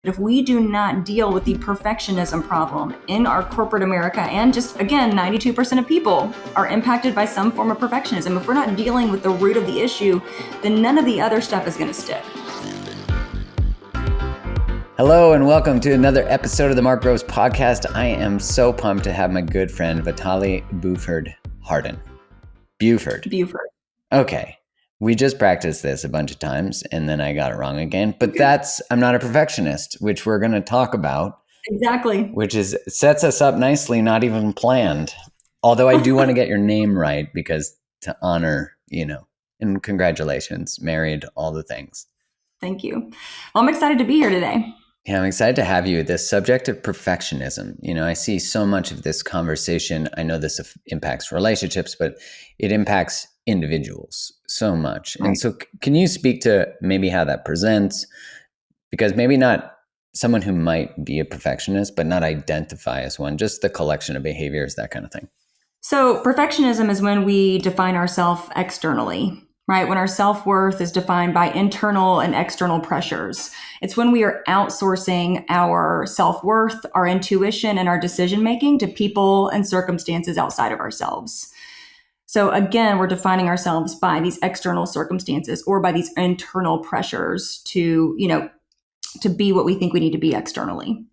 If we do not deal with the perfectionism problem in our corporate America, and just again, 92% of people are impacted by some form of perfectionism. If we're not dealing with the root of the issue, then none of the other stuff is going to stick. Hello and welcome to another episode of the Mark Groves podcast. I am so pumped to have my good friend Vitale Buford Hardin. Buford. Okay. We just practiced this a bunch of times and then I got it wrong again. But I'm not a perfectionist, which we're going to talk about. Exactly. Which sets us up nicely, not even planned. Although I do want to get your name right because to honor, and congratulations, married, all the things. Thank you. Well, I'm excited to be here today. Yeah, I'm excited to have you. This subject of perfectionism, I see so much of this conversation. I know this impacts relationships, but it impacts individuals so much. Right. And so can you speak to maybe how that presents? Because maybe not someone who might be a perfectionist, but not identify as one, just the collection of behaviors, that kind of thing. So perfectionism is when we define ourselves externally. Right? When our self-worth is defined by internal and external pressures. It's when we are outsourcing our self-worth, our intuition, and our decision-making to people and circumstances outside of ourselves. So again, we're defining ourselves by these external circumstances or by these internal pressures to be what we think we need to be externally.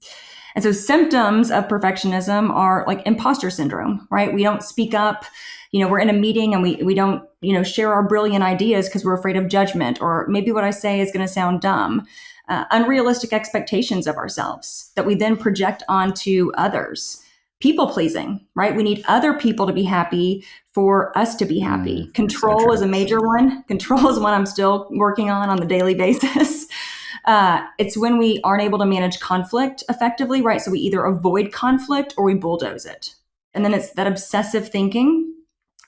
And so symptoms of perfectionism are like imposter syndrome, right? We don't speak up. We're in a meeting and we don't, share our brilliant ideas because we're afraid of judgment, or maybe what I say is going to sound dumb. Unrealistic expectations of ourselves that we then project onto others. People pleasing, right? We need other people to be happy for us to be happy. Control is a major one. Control is one I'm still working on the daily basis. It's when we aren't able to manage conflict effectively, right? So we either avoid conflict or we bulldoze it. And then it's that obsessive thinking,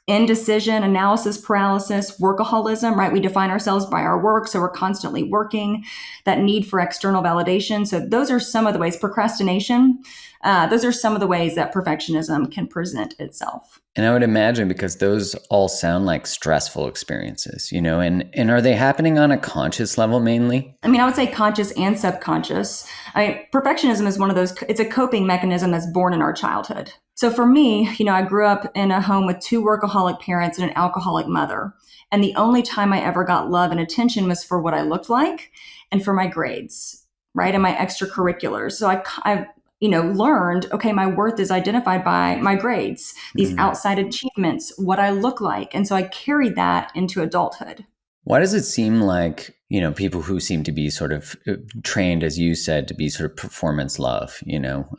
indecision, analysis paralysis, workaholism, right? We define ourselves by our work, so we're constantly working, that need for external validation. So those are some of the ways. Procrastination, those are some of the ways that perfectionism can present itself. And I would imagine because those all sound like stressful experiences, and are they happening on a conscious level mainly? I would say conscious and subconscious. Perfectionism is one of those, it's a coping mechanism that's born in our childhood. So for me, I grew up in a home with two workaholic parents and an alcoholic mother. And the only time I ever got love and attention was for what I looked like and for my grades, right? And my extracurriculars. So I learned, okay, my worth is identified by my grades, these outside achievements, what I look like. And so I carried that into adulthood. Why does it seem like, people who seem to be sort of trained, as you said, to be sort of performance love,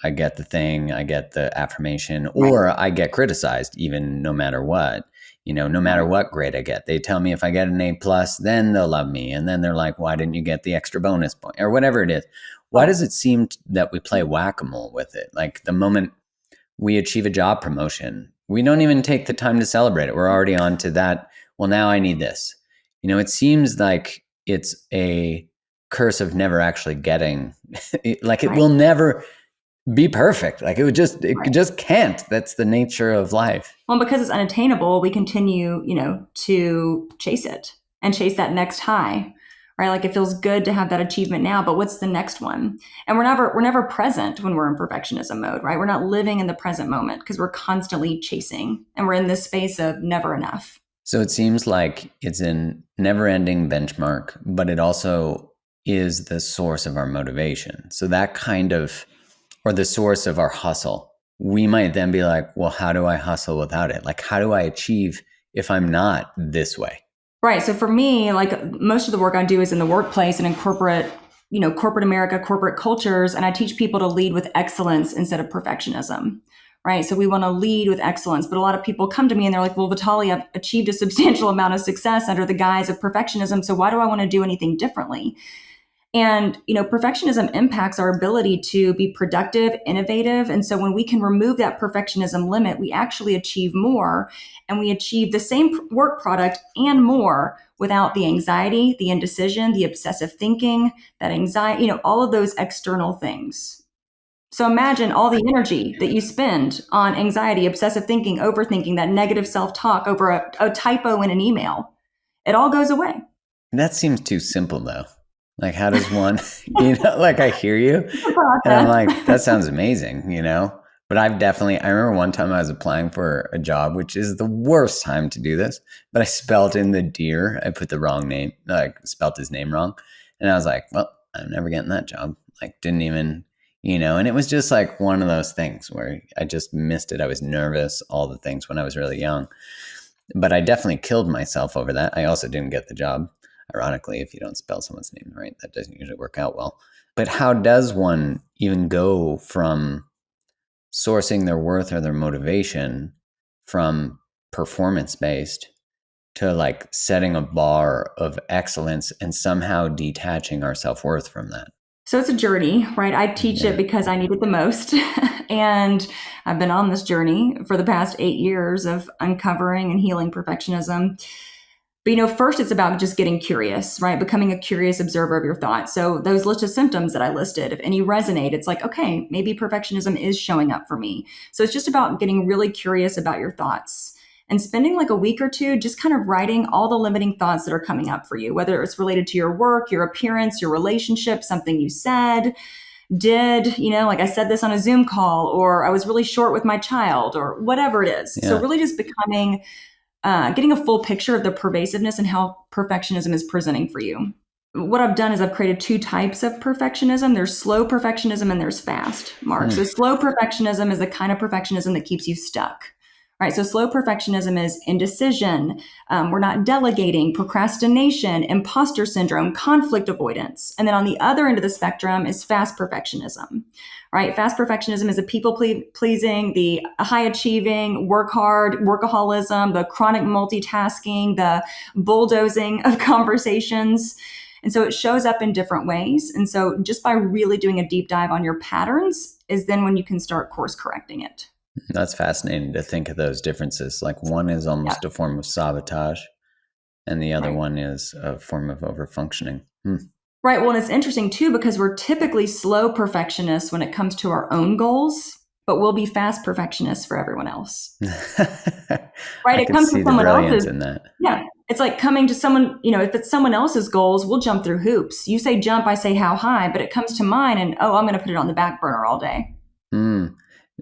I get the thing, I get the affirmation, or right. I get criticized even no matter what, no matter what grade I get. They tell me if I get an A+, then they'll love me. And then they're like, why didn't you get the extra bonus point or whatever it is? Why does it seem that we play whack-a-mole with it? Like the moment we achieve a job promotion, we don't even take the time to celebrate it. We're already on to that. Well, now I need this. It seems like it's a curse of never actually getting, like it will never be perfect. Like it just can't. That's the nature of life. Well, because it's unattainable, we continue, to chase it and chase that next high, right? Like it feels good to have that achievement now, but what's the next one? And we're never present when we're in perfectionism mode, right? We're not living in the present moment because we're constantly chasing and we're in this space of never enough. So it seems like it's a never-ending benchmark, but it also is the source of our motivation. So that kind of, or the source of our hustle. We might then be like, well, how do I hustle without it? Like, how do I achieve if I'm not this way? Right. So for me, like most of the work I do is in the workplace and in corporate America, corporate cultures, and I teach people to lead with excellence instead of perfectionism. Right. So we want to lead with excellence. But a lot of people come to me and they're like, well, Vitale, I've achieved a substantial amount of success under the guise of perfectionism. So why do I want to do anything differently? And, perfectionism impacts our ability to be productive, innovative. And so when we can remove that perfectionism limit, we actually achieve more and we achieve the same work product and more without the anxiety, the indecision, the obsessive thinking, that anxiety, all of those external things. So imagine all the energy that you spend on anxiety, obsessive thinking, overthinking, that negative self-talk over a typo in an email. It all goes away. That seems too simple though. Like, how does one, like I hear you It's a and I'm process. like, that sounds amazing. But I remember one time I was applying for a job, which is the worst time to do this, but I spelled in the deer. I put the wrong name, like spelled his name wrong. And I was like, well, I'm never getting that job. Like, didn't even, and it was just like one of those things where I just missed it. I was nervous, all the things when I was really young. But I definitely killed myself over that. I also didn't get the job. Ironically, if you don't spell someone's name right, that doesn't usually work out well. But how does one even go from sourcing their worth or their motivation from performance based to like setting a bar of excellence and somehow detaching our self worth from that? So it's a journey, right? I teach it Yeah. because I need it the most. And I've been on this journey for the past 8 years of uncovering and healing perfectionism. But first it's about just getting curious, right? Becoming a curious observer of your thoughts. So those list of symptoms that I listed, if any resonate, it's like, okay, maybe perfectionism is showing up for me. So it's just about getting really curious about your thoughts and spending like a week or two just kind of writing all the limiting thoughts that are coming up for you, whether it's related to your work, your appearance, your relationship, something you said, did, like I said this on a Zoom call, or I was really short with my child, or whatever it is. So Yeah. really just becoming getting a full picture of the pervasiveness and how perfectionism is presenting for you. What I've done is I've created two types of perfectionism. There's slow perfectionism and there's fast, Mark. Hmm. So slow perfectionism is the kind of perfectionism that keeps you stuck. Right. So slow perfectionism is indecision. We're not delegating, procrastination, imposter syndrome, conflict avoidance. And then on the other end of the spectrum is fast perfectionism. Right. Fast perfectionism is the people pleasing, the high achieving, work hard, workaholism, the chronic multitasking, the bulldozing of conversations. And so it shows up in different ways. And so just by really doing a deep dive on your patterns is then when you can start course correcting it. That's fascinating to think of those differences. Like one is Yeah. almost a form of sabotage, and the other Right. one is a form of overfunctioning. Hmm. Right. Well, and it's interesting too, because we're typically slow perfectionists when it comes to our own goals, but we'll be fast perfectionists for everyone else. Right. I It could comes to see the someone brilliance else's. in that. Yeah. It's like coming to someone, if it's someone else's goals, we'll jump through hoops. You say jump, I say how high, but it comes to mine and, oh, I'm going to put it on the back burner all day. Hmm.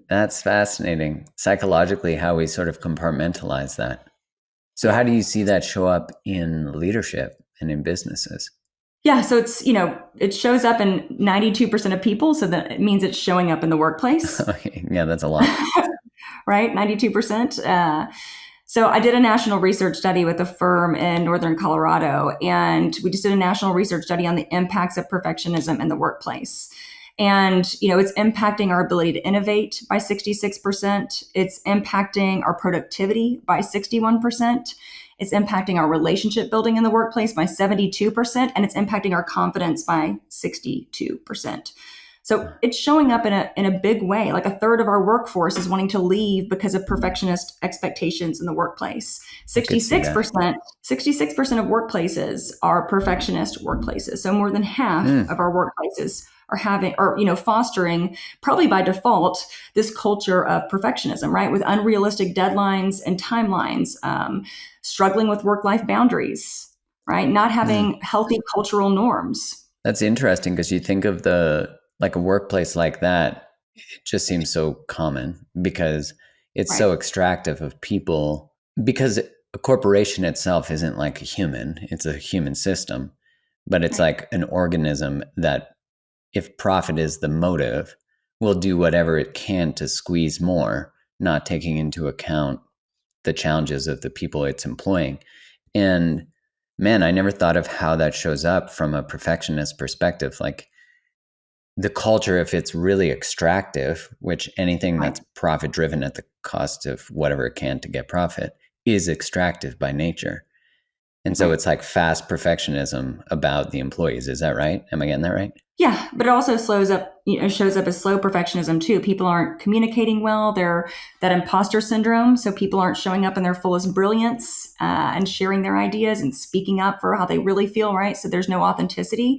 That's fascinating. Psychologically, how we sort of compartmentalize that. So, how do you see that show up in leadership and in businesses? Yeah. So it shows up in 92% of people. So that it means it's showing up in the workplace, Okay, yeah, that's a lot. right? 92%. So I did a national research study with a firm in Northern Colorado, and we just did a national research study on the impacts of perfectionism in the workplace. And, it's impacting our ability to innovate by 66%. It's impacting our productivity by 61%. It's impacting our relationship building in the workplace by 72%. And it's impacting our confidence by 62%. So it's showing up in a big way. Like a third of our workforce is wanting to leave because of perfectionist expectations in the workplace. I could see that. 66% of workplaces are perfectionist workplaces. So more than half Hmm. of our workplaces are having or fostering, probably by default, this culture of perfectionism, right? With unrealistic deadlines and timelines, struggling with work-life boundaries, right? Not Hmm. having healthy cultural norms. That's interesting because you think of like a workplace like that, it just seems so common because it's Right. so extractive of people. Because a corporation itself isn't like a human, it's a human system, but it's Right. like an organism that, if profit is the motive, will do whatever it can to squeeze more, not taking into account the challenges of the people it's employing. And man, I never thought of how that shows up from a perfectionist perspective. Like the culture, if it's really extractive, which anything Right. that's profit driven at the cost of whatever it can to get profit is extractive by nature. And so Right. it's like fast perfectionism about the employees. Is that right? Am I getting that right? Yeah, but it also shows up as slow perfectionism too. People aren't communicating well. They're that imposter syndrome. So people aren't showing up in their fullest brilliance and sharing their ideas and speaking up for how they really feel, right? So there's no authenticity.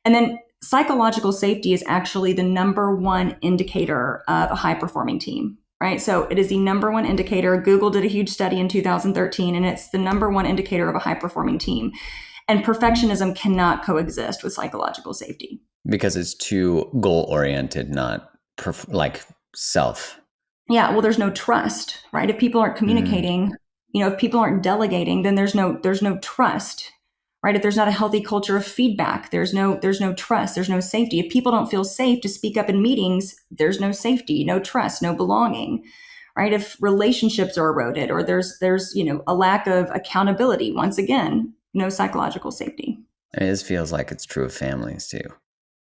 And then psychological safety is actually the number one indicator of a high performing team, right? So it is the number one indicator. Google did a huge study in 2013, and it's the number one indicator of a high performing team. And perfectionism cannot coexist with psychological safety. Because it's too goal-oriented, not like self. Yeah, well, there's no trust, right? If people aren't communicating, if people aren't delegating, then there's no trust, right? If there's not a healthy culture of feedback, there's no trust, there's no safety. If people don't feel safe to speak up in meetings, there's no safety, no trust, no belonging, right? If relationships are eroded, or there's a lack of accountability, once again, no psychological safety. It just feels like it's true of families too.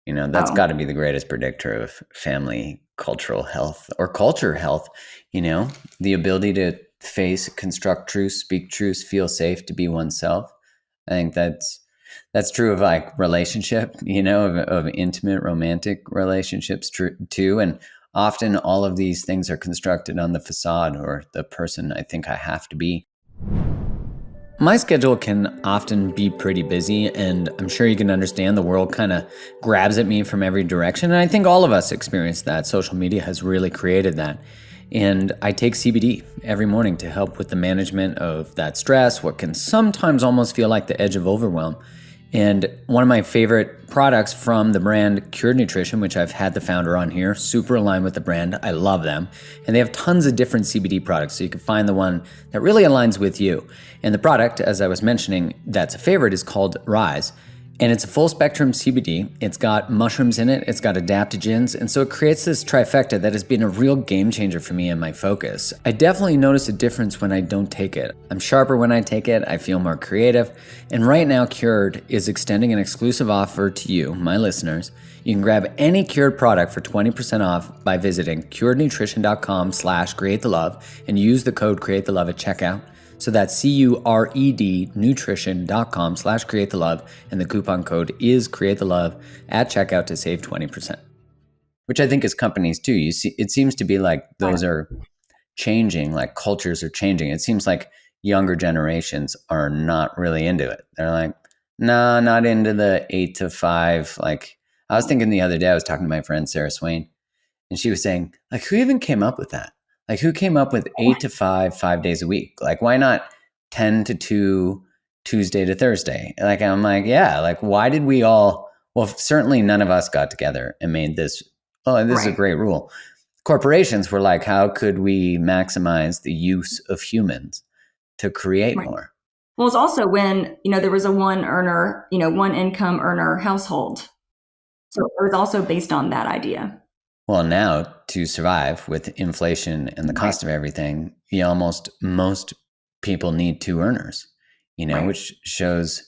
That's Oh, got to be the greatest predictor of family cultural health or culture health. The ability to face, construct truth, speak truth, feel safe to be oneself. I think that's true of like relationship, of intimate romantic relationships too. And often all of these things are constructed on the facade or the person I think I have to be. My schedule can often be pretty busy, and I'm sure you can understand the world kind of grabs at me from every direction. And I think all of us experience that. Social media has really created that. And I take CBD every morning to help with the management of that stress, what can sometimes almost feel like the edge of overwhelm. And one of my favorite products from the brand Cured Nutrition, which I've had the founder on here, super aligned with the brand. I love them. And they have tons of different CBD products, so you can find the one that really aligns with you. And the product, as I was mentioning, that's a favorite is called Rise. And it's a full spectrum CBD. It's got mushrooms in it, it's got adaptogens, and so it creates this trifecta that has been a real game changer for me and my focus. I definitely notice a difference when I don't take it. I'm sharper when I take it, I feel more creative, and right now Cured is extending an exclusive offer to you, my listeners. You can grab any Cured product for 20% off by visiting curednutrition.com/createthelove and use the code createthelove at checkout. So that's CURED nutrition.com/createthelove, and the coupon code is createthelove at checkout to save 20%. Which I think is companies too. You see, it seems to be like those are changing, like cultures are changing. It seems like younger generations are not really into it. They're like, nah, not into the 8 to 5. Like I was thinking the other day, I was talking to my friend Sarah Swain, and she was saying, like, who even came up with that? Like, who came up with 8 to 5, 5 days a week? Like, why not 10 to 2, Tuesday to Thursday? Like, I'm like, yeah, like, why did we all, well, certainly none of us got together and made this, oh, this is a right. great rule. Corporations were like, how could we maximize the use of humans to create Right. more? Well, it's also when, there was a one income earner household. So it was also based on that idea. Well, now to survive with inflation and the Right. cost of everything, most people need two earners, Right. which shows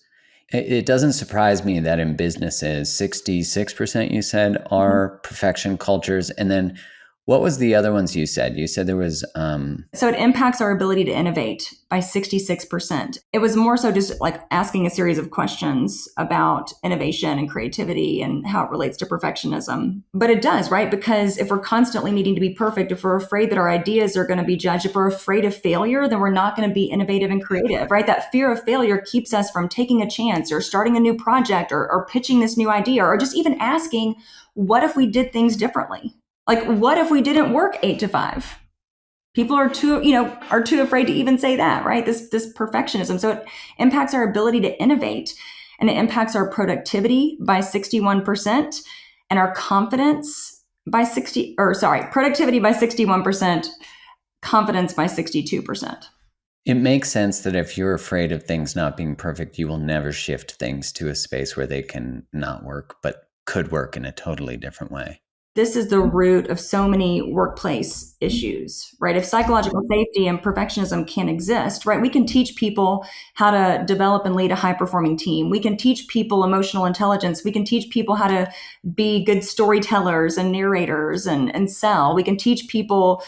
it doesn't surprise me that in businesses, 66% you said Mhm. are perfection cultures. And then what was the other ones you said? You said there was So it impacts our ability to innovate by 66%. It was more so just like asking a series of questions about innovation and creativity and how it relates to perfectionism. But it does, right? Because if we're constantly needing to be perfect, if we're afraid that our ideas are going to be judged, if we're afraid of failure, then we're not going to be innovative and creative, right? That fear of failure keeps us from taking a chance or starting a new project or pitching this new idea or just even asking, what if we did things differently? Like, what if we didn't work 8 to 5? People are too afraid to even say that, right? This perfectionism. So it impacts our ability to innovate, and it impacts our productivity by 61% and our confidence by productivity by 61%, confidence by 62%. it makes sense that if you're afraid of things not being perfect, you will never shift things to a space where they can not work, but could work in a totally different way. This is the root of so many workplace issues, right? If psychological safety and perfectionism can't exist, right, we can teach people how to develop and lead a high performing team. We can teach people emotional intelligence. We can teach people how to be good storytellers and narrators and sell. We can teach people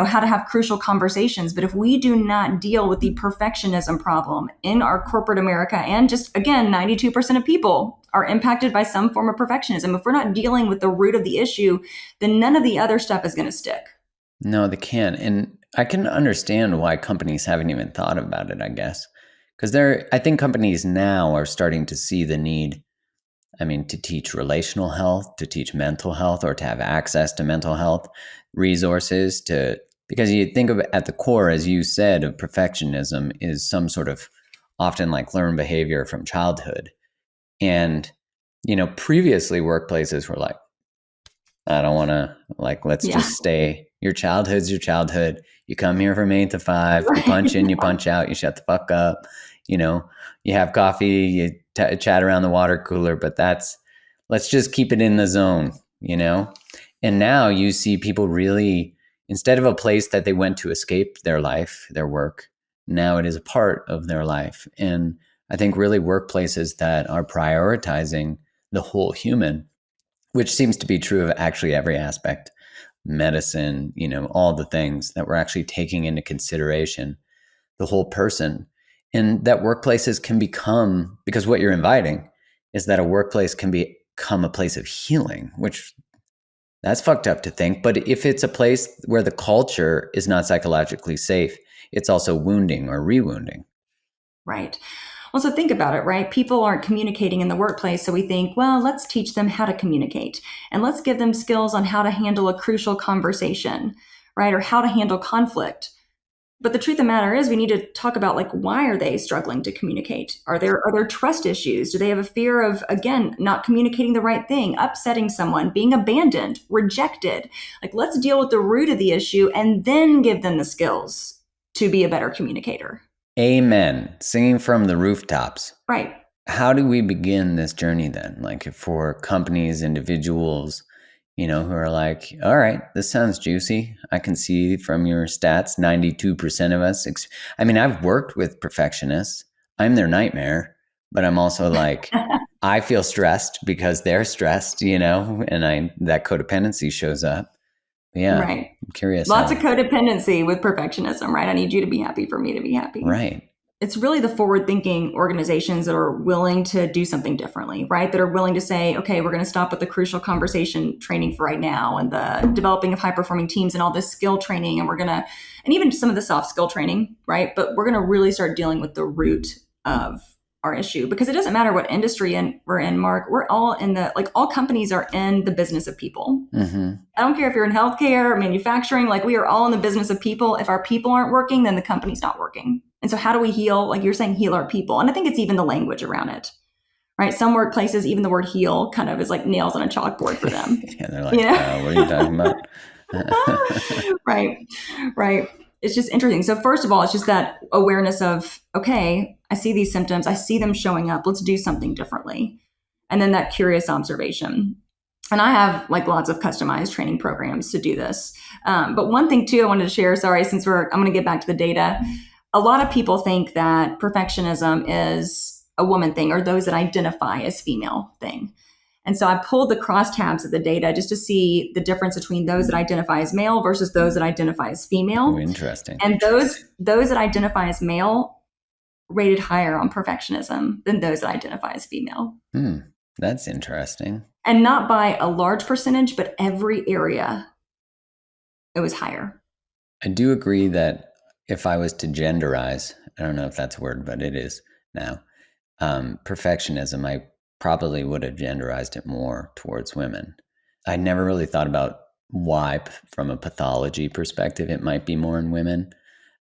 how to have crucial conversations. But if we do not deal with the perfectionism problem in our corporate America, and just again, 92% of people are impacted by some form of perfectionism. If we're not dealing with the root of the issue, then none of the other stuff is going to stick. No, they can't. And I can understand why companies haven't even thought about it, I guess. Because I think companies now are starting to see the need, to teach relational health, to teach mental health, or to have access to mental health resources because you think of it at the core, as you said, of perfectionism is some sort of often like learned behavior from childhood. And, previously workplaces were like, I don't want to, like, let's Yeah. just stay. Your childhood's your childhood. You come here from 8 to 5, you punch in, you punch out, you shut the fuck up. You know, you have coffee, you chat around the water cooler, but let's just keep it in the zone, And now you see people really, instead of a place that they went to escape their life, their work, now it is a part of their life. And I think really workplaces that are prioritizing the whole human, which seems to be true of actually every aspect, medicine, all the things that we're actually taking into consideration, the whole person. And that workplaces can become, because what you're inviting is that a workplace can become a place of healing, which that's fucked up to think. But if it's a place where the culture is not psychologically safe, it's also wounding or rewounding. Right. Well, so think about it, right? People aren't communicating in the workplace. So we think, well, let's teach them how to communicate and let's give them skills on how to handle a crucial conversation, right? Or how to handle conflict. But the truth of the matter is we need to talk about, like, why are they struggling to communicate? Are there trust issues? Do they have a fear of, again, not communicating the right thing, upsetting someone, being abandoned, rejected? Like, let's deal with the root of the issue and then give them the skills to be a better communicator. Amen. Singing from the rooftops. Right. How do we begin this journey then? Like, for companies, individuals, who are like, all right, this sounds juicy. I can see from your stats, 92% of us. I've worked with perfectionists. I'm their nightmare, but I'm also like, I feel stressed because they're stressed, and that codependency shows up. Yeah. Right. I'm curious. Lots of codependency with perfectionism, right? I need you to be happy for me to be happy. Right. It's really the forward-thinking organizations that are willing to do something differently, right? That are willing to say, okay, we're going to stop with the crucial conversation training for right now and the developing of high-performing teams and all this skill training. And even some of the soft skill training, right? But we're going to really start dealing with the root of our issue, because it doesn't matter what industry we're in, Mark. We're all all companies are in the business of people. Mm-hmm. I don't care if you're in healthcare or manufacturing, like, we are all in the business of people. If our people aren't working, then the company's not working. And so how do we heal? Like you're saying, heal our people. And I think it's even the language around it, right? Some workplaces, even the word heal kind of is like nails on a chalkboard for them. Yeah, they're like, what are you talking about? Right. It's just interesting. So first of all, it's just that awareness of, okay, I see these symptoms. I see them showing up. Let's do something differently. And then that curious observation. And I have like lots of customized training programs to do this. But one thing too, I wanted to share, sorry, since I'm going to get back to the data. A lot of people think that perfectionism is a woman thing, or those that identify as female thing. And so I pulled the crosstabs of the data just to see the difference between those that identify as male versus those that identify as female. Oh, interesting. And those that identify as male rated higher on perfectionism than those that identify as female. That's interesting. And not by a large percentage, but every area it was higher. I do agree that if I was to genderize, I don't know if that's a word, but it is now, perfectionism, I probably would have genderized it more towards women. I never really thought about why, from a pathology perspective, it might be more in women,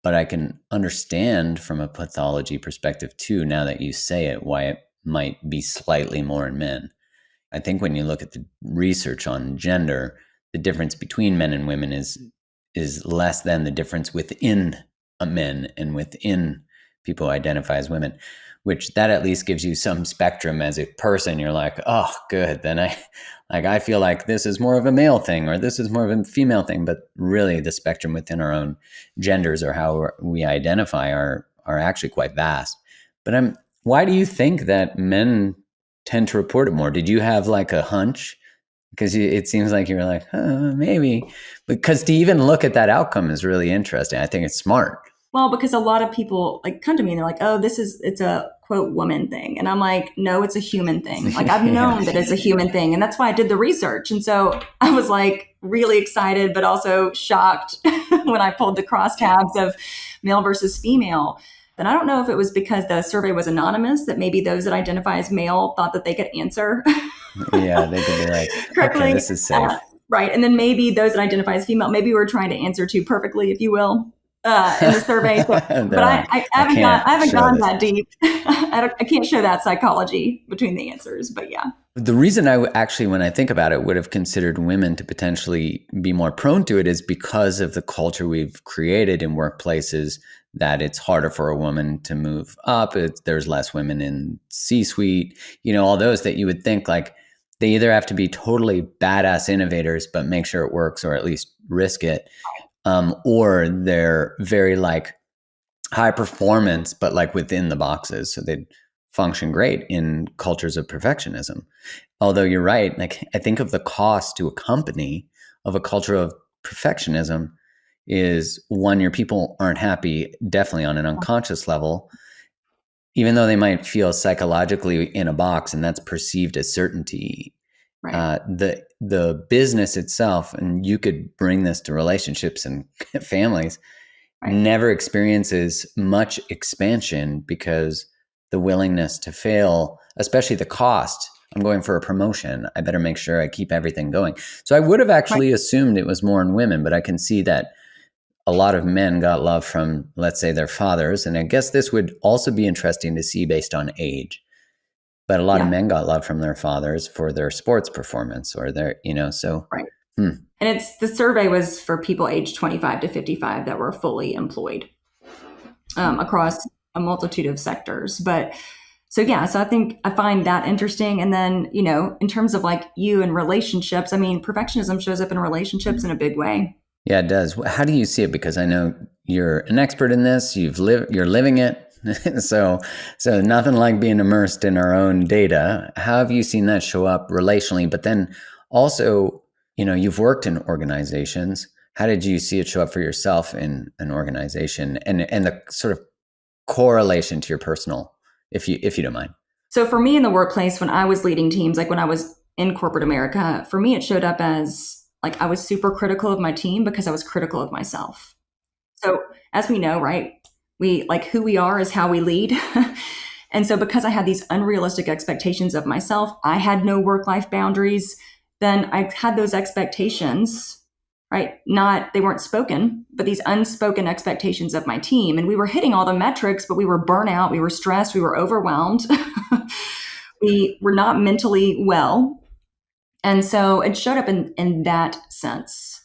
but I can understand from a pathology perspective too, now that you say it, why it might be slightly more in men. I think when you look at the research on gender, the difference between men and women is less than the difference within men and within people who identify as women, which that at least gives you some spectrum as a person. You're like, oh, good. Then I feel like this is more of a male thing or this is more of a female thing. But really the spectrum within our own genders or how we identify are actually quite vast. But why do you think that men tend to report it more? Did you have like a hunch? Because it seems like you were like, maybe. Because to even look at that outcome is really interesting. I think it's smart. Well, because a lot of people like come to me and they're like, oh, it's a quote woman thing. And I'm like, no, it's a human thing. Like I've known that it's a human thing. And that's why I did the research. And so I was like really excited, but also shocked when I pulled the crosstabs of male versus female. Then I don't know if it was because the survey was anonymous, that maybe those that identify as male thought that they could answer. Yeah, they could be like, correctly. Okay, this is safe. Right. And then maybe those that identify as female, maybe we're trying to answer too perfectly, if you will. in the survey. So, but They're like, I I I can't haven't show gone this. that deep. I can't show that psychology between the answers, but yeah. The reason actually, when I think about it, would have considered women to potentially be more prone to it is because of the culture we've created in workplaces, that it's harder for a woman to move up. There's less women in C-suite, all those that you would think like they either have to be totally badass innovators, but make sure it works or at least risk it, or they're very like high performance, but like within the boxes. So they'd function great in cultures of perfectionism. Although you're right, like I think of the cost to a company of a culture of perfectionism is one, your people aren't happy, definitely on an unconscious level, even though they might feel psychologically in a box and that's perceived as certainty. Right. The business itself, and you could bring this to relationships and families, Right. never experiences much expansion because the willingness to fail, especially the cost. I'm going for a promotion. I better make sure I keep everything going. So I would have Right. actually assumed it was more in women, but I can see that a lot of men got love from, let's say, their fathers. And I guess this would also be interesting to see based on age. But a lot of Yeah. men got love from their fathers for their sports performance or so. Right. Hmm. And the survey was for people aged 25 to 55 that were fully employed across a multitude of sectors. But so, yeah, so I find that interesting. And then, in terms of like you and relationships, I mean, perfectionism shows up in relationships in a big way. Yeah, it does. How do you see it? Because I know you're an expert in this. You're living it. so nothing like being immersed in our own data. How have you seen that show up relationally? But then also, you've worked in organizations. How did you see it show up for yourself in an organization, and the sort of correlation to your personal, if you don't mind? So for me in the workplace, when I was leading teams, like when I was in corporate America, for me, it showed up as like I was super critical of my team because I was critical of myself. So as we know, right, we like who we are is how we lead. And so because I had these unrealistic expectations of myself, I had no work-life boundaries, then I had those expectations, right? Not they weren't spoken, but these unspoken expectations of my team. And we were hitting all the metrics, but we were burnout, we were stressed, we were overwhelmed. We were not mentally well. And so it showed up in that sense.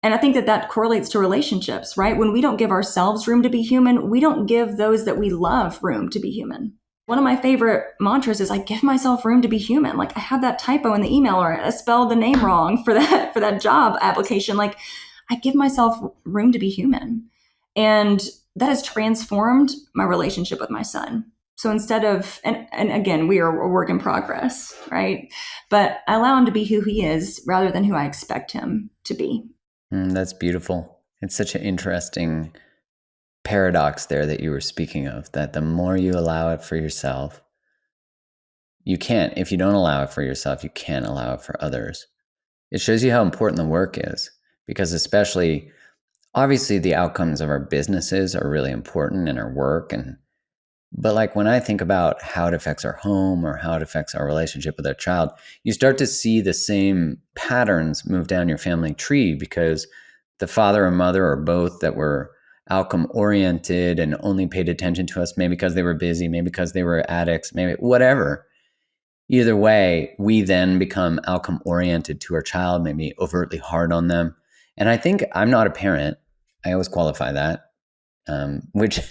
And I think that correlates to relationships, right? When we don't give ourselves room to be human, we don't give those that we love room to be human. One of my favorite mantras is I give myself room to be human. Like I had that typo in the email or I spelled the name wrong for that job application. Like I give myself room to be human. And that has transformed my relationship with my son. So instead of, and again, we are a work in progress, right? But I allow him to be who he is rather than who I expect him to be. That's beautiful. It's such an interesting paradox there that you were speaking of, that the more you allow it for yourself, if you don't allow it for yourself, you can't allow it for others. It shows you how important the work is, because especially, obviously the outcomes of our businesses are really important in our work. But like when I think about how it affects our home or how it affects our relationship with our child, you start to see the same patterns move down your family tree, because the father or mother or both that were outcome oriented and only paid attention to us, maybe because they were busy, maybe because they were addicts, maybe whatever. Either way, we then become outcome oriented to our child, maybe overtly hard on them. And I think I'm not a parent. I always qualify that, which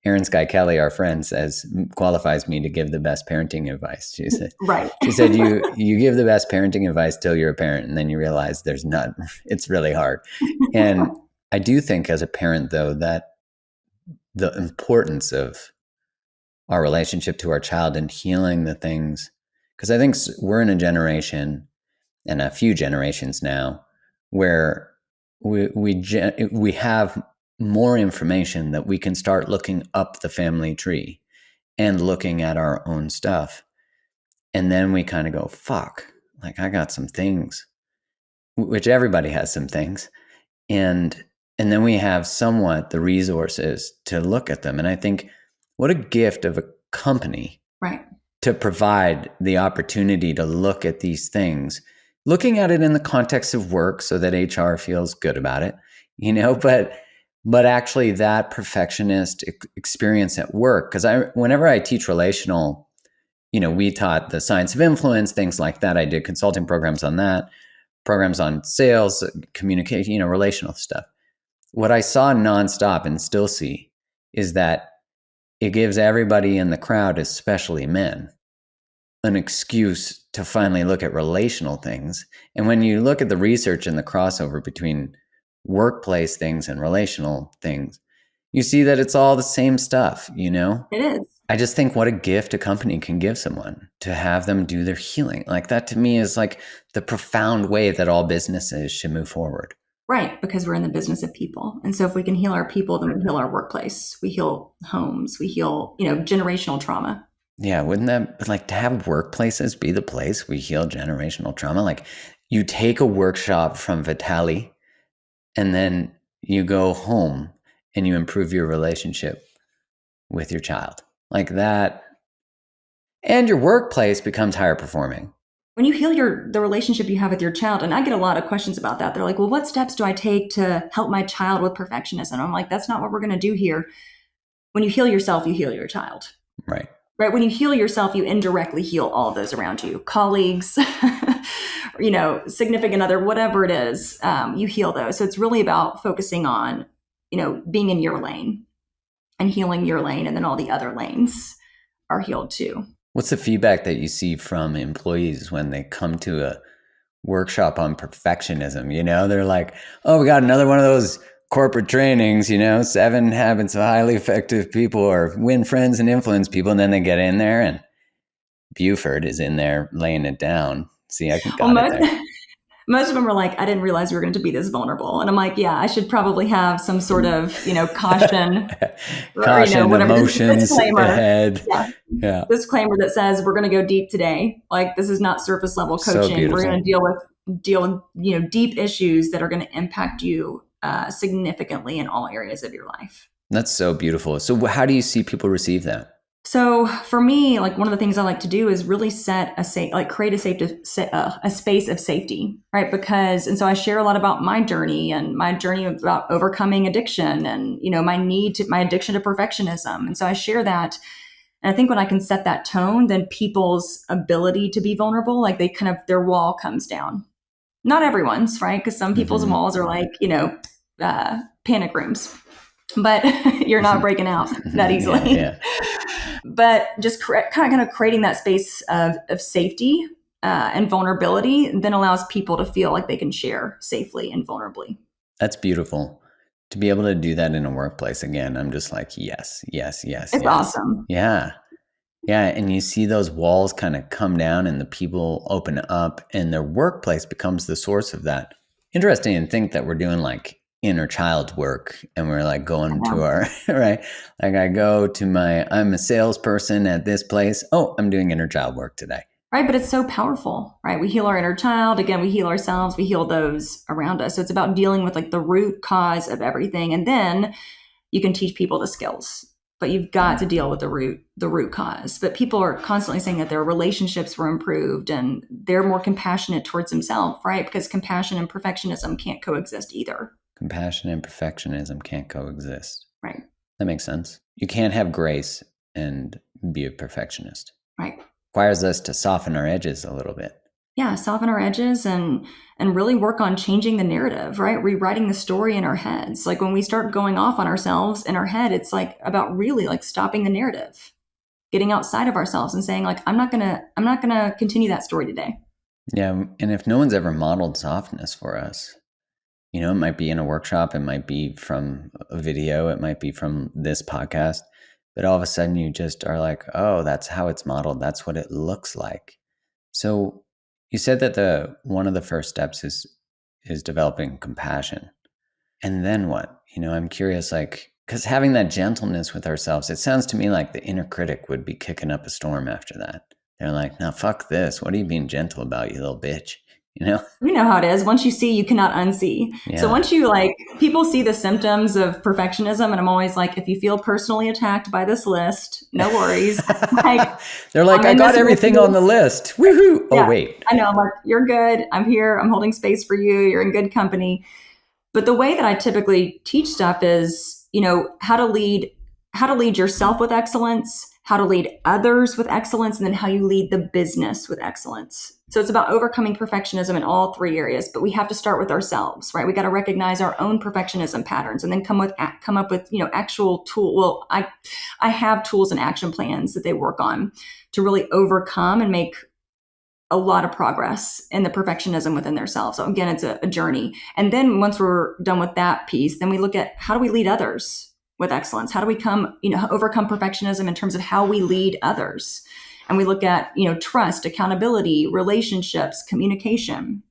Erin Sky Kelly, our friend, says qualifies me to give the best parenting advice. Right. She said you give the best parenting advice till you're a parent, and then you realize there's none. It's really hard. And I do think as a parent, though, that the importance of our relationship to our child and healing the things, because I think we're in a generation and a few generations now where we have more information that we can start looking up the family tree and looking at our own stuff. And then we kind of go, fuck, like I got some things, which everybody has some things. And then we have somewhat the resources to look at them. And I think what a gift of a company, Right. to provide the opportunity to look at these things, looking at it in the context of work so that HR feels good about it, but But actually that perfectionist experience at work, because whenever I teach relational, we taught the science of influence, things like that. I did consulting programs on that, programs on sales, communication, relational stuff. What I saw nonstop and still see is that it gives everybody in the crowd, especially men, an excuse to finally look at relational things. And when you look at the research and the crossover between workplace things and relational things, you see that it's all the same stuff, It is. I just think what a gift a company can give someone to have them do their healing. Like that to me is like the profound way that all businesses should move forward. Right, because we're in the business of people. And so if we can heal our people, then we heal our workplace. We heal homes. We heal, generational trauma. Yeah, wouldn't that like to have workplaces be the place we heal generational trauma? Like you take a workshop from Vitale and then you go home and you improve your relationship with your child. Like that. And your workplace becomes higher performing. When you heal the relationship you have with your child, and I get a lot of questions about that. They're like, well, what steps do I take to help my child with perfectionism? I'm like, that's not what we're going to do here. When you heal yourself, you heal your child. Right. Right. When you heal yourself, you indirectly heal all of those around you, colleagues, significant other, whatever it is, you heal those. So it's really about focusing on, being in your lane and healing your lane. And then all the other lanes are healed too. What's the feedback that you see from employees when they come to a workshop on perfectionism? They're like, oh, we got another one of those corporate trainings, 7 habits of highly effective people or win friends and influence people. And then they get in there and Buford is in there laying it down. See, I got it there. Most of them are like, I didn't realize we were going to be this vulnerable. And I'm like, yeah, I should probably have some sort of, caution. Caution, whatever, emotions disclaimer. ahead. Yeah. Disclaimer that says we're going to go deep today. Like this is not surface level coaching. We're going to deal with, deep issues that are going to impact you significantly in all areas of your life. That's so beautiful. So how do you see people receive that? So for me, like one of the things I like to do is really create a space of safety, right? And so I share a lot about my journey about overcoming addiction and, my addiction to perfectionism. And so I share that. And I think when I can set that tone, then people's ability to be vulnerable, like their wall comes down. Not everyone's, right? Because some people's walls are like, panic rooms, but you're not breaking out that easily. Yeah. But just kind of creating that space of safety and vulnerability then allows people to feel like they can share safely and vulnerably. That's beautiful. To be able to do that in a workplace again, I'm just like, yes. It's awesome. Yeah. And you see those walls kind of come down and the people open up and their workplace becomes the source of that. Interesting to think that we're doing like inner child work and we're like going to our, right? Like I'm a salesperson at this place. Oh, I'm doing inner child work today. Right. But it's so powerful, right? We heal our inner child. Again, we heal ourselves. We heal those around us. So it's about dealing with like the root cause of everything. And then you can teach people the skills, but you've got to deal with the root cause. But people are constantly saying that their relationships were improved and they're more compassionate towards themselves, right? Because compassion and perfectionism can't coexist either. Compassion and perfectionism can't coexist. Right. That makes sense. You can't have grace and be a perfectionist. Right. Requires us to soften our edges a little bit. Yeah, soften our edges and really work on changing the narrative, right? Rewriting the story in our heads. Like when we start going off on ourselves in our head, it's like about really like stopping the narrative, getting outside of ourselves and saying like, I'm not gonna continue that story today. Yeah, and if no one's ever modeled softness for us, it might be in a workshop, it might be from a video, it might be from this podcast, but all of a sudden you just are like, oh, that's how it's modeled. That's what it looks like. So you said that one of the first steps is developing compassion. And then what? I'm curious, like, because having that gentleness with ourselves, it sounds to me like the inner critic would be kicking up a storm after that. They're like, now fuck this. What are you being gentle about, you little bitch? You know how it is. Once you see, you cannot unsee. Yeah. So once you people see the symptoms of perfectionism, and I'm always like, if you feel personally attacked by this list, no worries. They're like, I got everything on the list. Woohoo! Yeah, oh wait, I know. I'm like, you're good. I'm here. I'm holding space for you. You're in good company. But the way that I typically teach stuff is, how to lead yourself with excellence, how to lead others with excellence, and then how you lead the business with excellence. So it's about overcoming perfectionism in all three areas, but we have to start with ourselves, right? We got to recognize our own perfectionism patterns and then come up with, actual tool. Well, I have tools and action plans that they work on to really overcome and make a lot of progress in the perfectionism within their self. So again, it's a journey. And then once we're done with that piece, then we look at how do we lead others with excellence? How do we overcome perfectionism in terms of how we lead others? And we look at, trust, accountability, relationships, communication,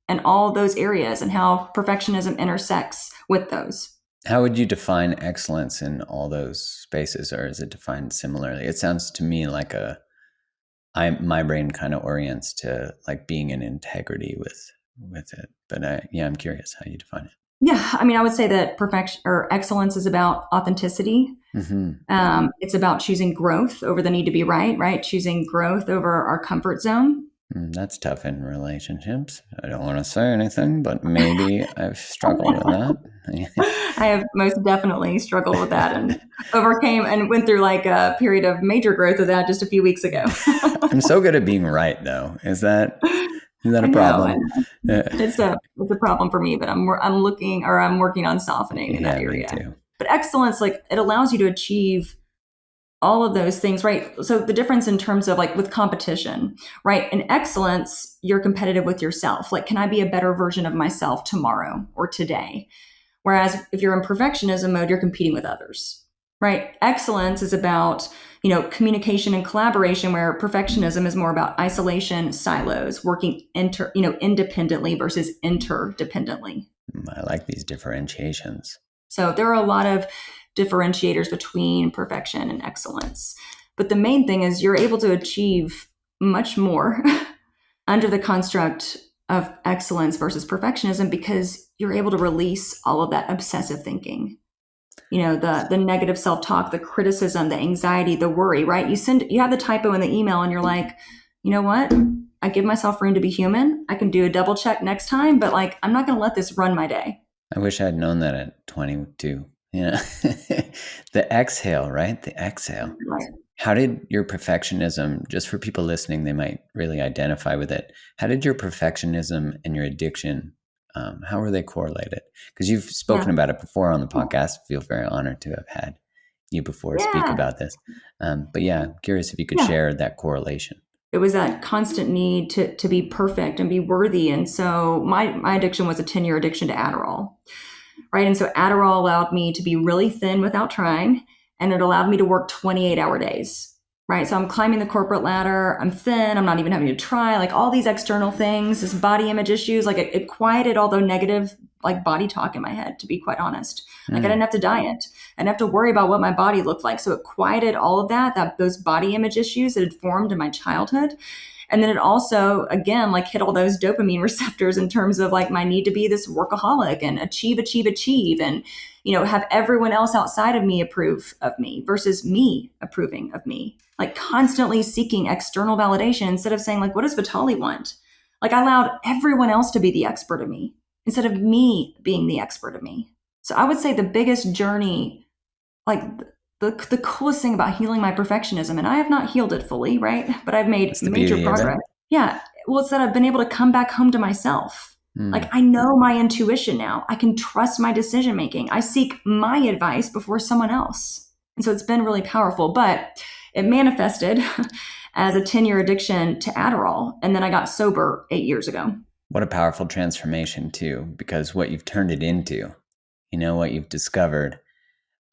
and all those areas and how perfectionism intersects with those. How would you define excellence in all those spaces, or is it defined similarly? It sounds to me like my brain kind of orients to like being in integrity with it. But I'm curious how you define it. Yeah, I mean, I would say that perfection or excellence is about authenticity. It's about choosing growth over the need to be right, right? Choosing growth over our comfort zone. That's tough in relationships. I don't want to say anything, but maybe I've struggled with that. I have most definitely struggled with that and overcame and went through like a period of major growth of that just a few weeks ago. I'm so good at being right, though. Is that a problem? It's a problem for me, but I'm working on softening in that area. Me too. But excellence, like it allows you to achieve all of those things, right? So the difference in terms of like with competition, right? In excellence, you're competitive with yourself. Like, can I be a better version of myself tomorrow or today? Whereas if you're in perfectionism mode, you're competing with others, right? Excellence is about, communication and collaboration, where perfectionism is more about isolation, silos, working independently versus interdependently. I like these differentiations. So there are a lot of differentiators between perfection and excellence. But the main thing is you're able to achieve much more under the construct of excellence versus perfectionism because you're able to release all of that obsessive thinking. The negative self-talk, the criticism, the anxiety, the worry, right? You have the typo in the email and you're like, you know what? I give myself room to be human. I can do a double check next time, but like, I'm not going to let this run my day. I wish I'd known that at 22. The exhale, right? The exhale. Right. How did your perfectionism, just for people listening, they might really identify with it. How did your perfectionism and your addiction, how were they correlated? Because you've spoken about it before on the podcast. I feel very honored to have had you before speak about this. But I'm curious if you could share that correlation. It was that constant need to be perfect and be worthy. And so my addiction was a 10-year addiction to Adderall, right? And so Adderall allowed me to be really thin without trying, and it allowed me to work 28-hour days, right? So I'm climbing the corporate ladder, I'm thin, I'm not even having to try, like all these external things, this body image issues, like it quieted all the negative like body talk in my head, to be quite honest. Like I didn't have to diet. I didn't have to worry about what my body looked like. So it quieted all of those body image issues that had formed in my childhood. And then it also, again, like hit all those dopamine receptors in terms of like my need to be this workaholic and achieve, and, have everyone else outside of me approve of me versus me approving of me. Like constantly seeking external validation instead of saying like, what does Vitale want? Like I allowed everyone else to be the expert of me instead of me being the expert of me. So I would say the biggest journey, like the coolest thing about healing my perfectionism, and I have not healed it fully, right? But I've made major progress. Yeah. Well, it's that I've been able to come back home to myself. Like I know my intuition now. I can trust my decision making. I seek my advice before someone else. And so it's been really powerful, but it manifested as a 10-year addiction to Adderall. And then I got sober 8 years ago. What a powerful transformation too, because what you've turned it into, what you've discovered.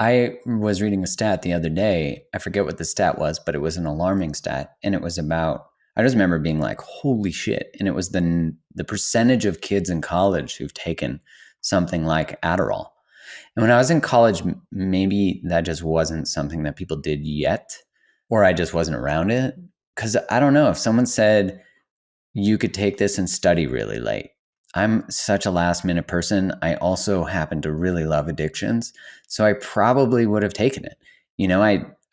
I was reading a stat the other day. I forget what the stat was, but it was an alarming stat. And it was about, I just remember being like, holy shit. And it was the percentage of kids in college who've taken something like Adderall. And when I was in college, maybe that just wasn't something that people did yet, or I just wasn't around it. Because I don't know, if someone said you could take this and study really late. I'm such a last minute person. I also happen to really love addictions. So I probably would have taken it.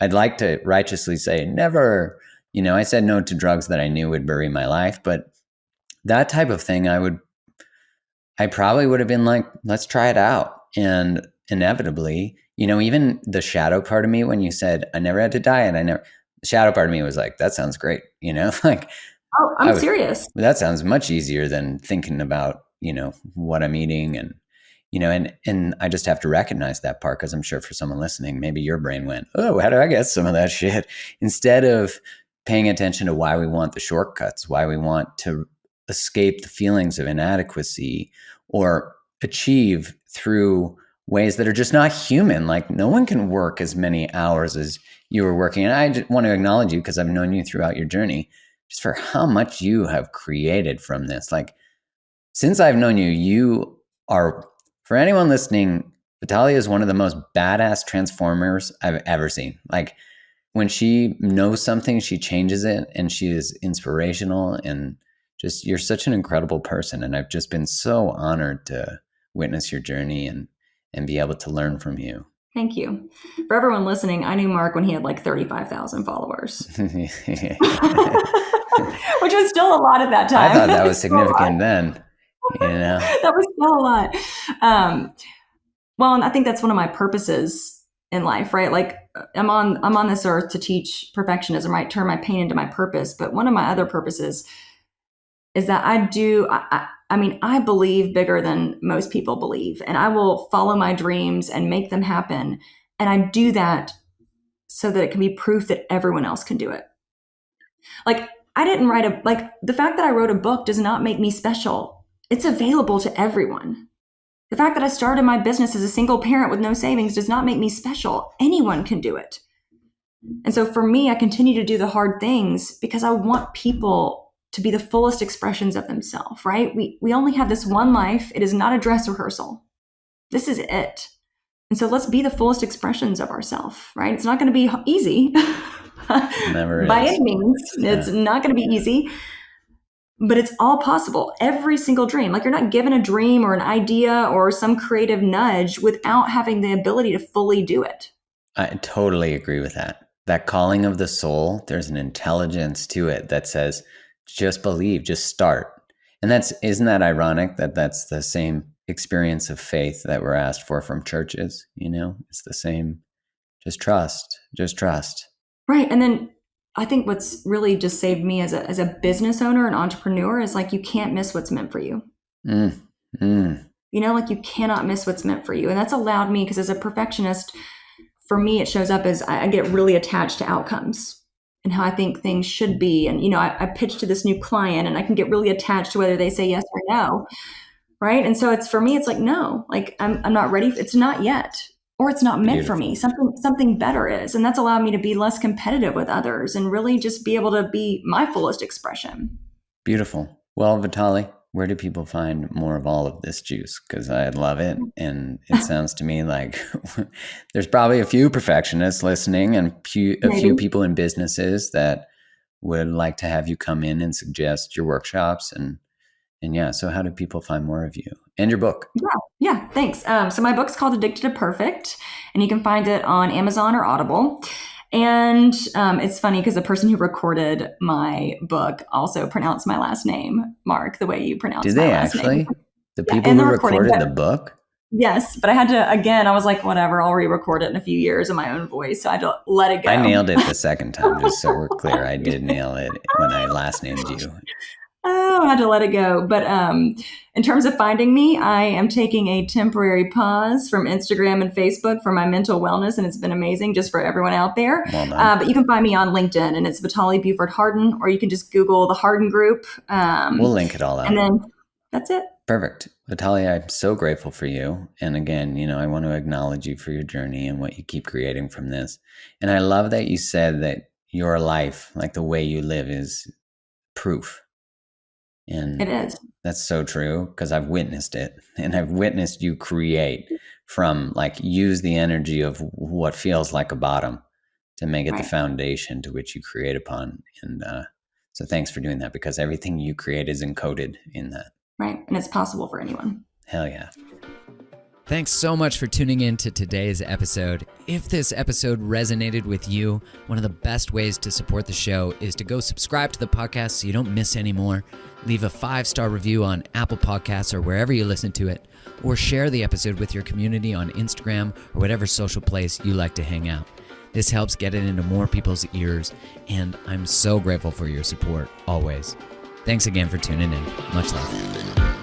I'd like to righteously say never, I said no to drugs that I knew would bury my life, but that type of thing, I probably would have been like, let's try it out. And inevitably, even the shadow part of me, when you said I never had to diet, the shadow part of me was like, that sounds great. Like Oh, I I'm was, serious. that sounds much easier than thinking about, what I'm eating and I just have to recognize that part because I'm sure for someone listening, maybe your brain went, oh, how do I get some of that shit? Instead of paying attention to why we want the shortcuts, why we want to escape the feelings of inadequacy or achieve through ways that are just not human. Like no one can work as many hours as you were working. And I just want to acknowledge you because I've known you throughout your journey just for how much you have created from this. Like since I've known you, you are, for anyone listening, Vitale is one of the most badass transformers I've ever seen. Like when she knows something, she changes it and she is inspirational and just, you're such an incredible person. And I've just been so honored to witness your journey and be able to learn from you. Thank you. For everyone listening, I knew Mark when he had like 35,000 followers, which was still a lot at that I time. thought that That was was still a lot. significant then, you know? That was still a lot. Um, well, and I think that's one of my purposes in life, right? Like I'm on this earth to teach perfectionism, right? Turn my pain into my purpose. But one of my other purposes is that I believe bigger than most people believe, and I will follow my dreams and make them happen. And I do that so that it can be proof that everyone else can do it. Like, I didn't like, the fact that I wrote a book does not make me special. It's available to everyone. The fact that I started my business as a single parent with no savings does not make me special. Anyone can do it. And so for me, I continue to do the hard things because I want people to be the fullest expressions of themselves, right? We only have this one life. It is not a dress rehearsal. This is it. And so let's be the fullest expressions of ourselves, right? It's not going to be easy. Never By is. any means, it's Yeah. not going to be easy, but it's all possible. Every single dream. Like, you're not given a dream or an idea or some creative nudge without having the ability to fully do it. I totally agree with that. That calling of the soul, there's an intelligence to it that says, just believe, just start. And isn't that ironic that that's the same experience of faith that we're asked for from churches? It's the same, just trust, just trust. Right. And then I think what's really just saved me as a business owner and entrepreneur is, like, you can't miss what's meant for you. Mm, mm. Like, you cannot miss what's meant for you. And that's allowed me, because as a perfectionist, for me, it shows up as I get really attached to outcomes and how I think things should be. And, I pitch to this new client and I can get really attached to whether they say yes or no. Right. And so it's, for me, it's like, no, like I'm not ready. It's not yet, or it's not meant for me. Beautiful. Something better is. And that's allowed me to be less competitive with others and really just be able to be my fullest expression. Beautiful. Well, Vitali, where do people find more of all of this juice? Because I love it. And it sounds to me like there's probably a few perfectionists listening and a Maybe. few people in businesses that would like to have you come in and suggest your workshops. And yeah, so how do people find more of you and your book? Yeah. Yeah. Thanks. So my book's called Addicted to Perfect, and you can find it on Amazon or Audible. And it's funny because the person who recorded my book also pronounced my last name, Mark, the way you pronounce Did my they last name. actually? The Yeah, people in who the recording. recorded But the book? yes, but I had to, again, I was like, whatever, I'll re-record it in a few years in my own voice. So I had to let it I go. nailed it the second time, just so we're clear. I did nail it when I last named you. Oh, I had to let it go. But in terms of finding me, I am taking a temporary pause from Instagram and Facebook for my mental wellness, and it's been amazing just for everyone out there. Well done. But you can find me on LinkedIn, and it's Vitale Buford Hardin, or you can just Google the Hardin Group. We'll link it all And out. then that's it. Perfect. Vitali, I'm so grateful for you. And again, I want to acknowledge you for your journey and what you keep creating from this. And I love that you said that your life, like the way you live, is proof. It And is. that's so true because I've witnessed it and I've witnessed you create from like use the energy of what feels like a bottom to make it the Right. foundation to which you create upon. And so thanks for doing that because everything you create is encoded in that. Right. And it's possible for anyone. Hell yeah. Thanks so much for tuning in to today's episode. If this episode resonated with you, one of the best ways to support the show is to go subscribe to the podcast so you don't miss any more. Leave a 5-star review on Apple Podcasts or wherever you listen to it, or share the episode with your community on Instagram or whatever social place you like to hang out. This helps get it into more people's ears, and I'm so grateful for your support, always. Thanks again for tuning in. Much love.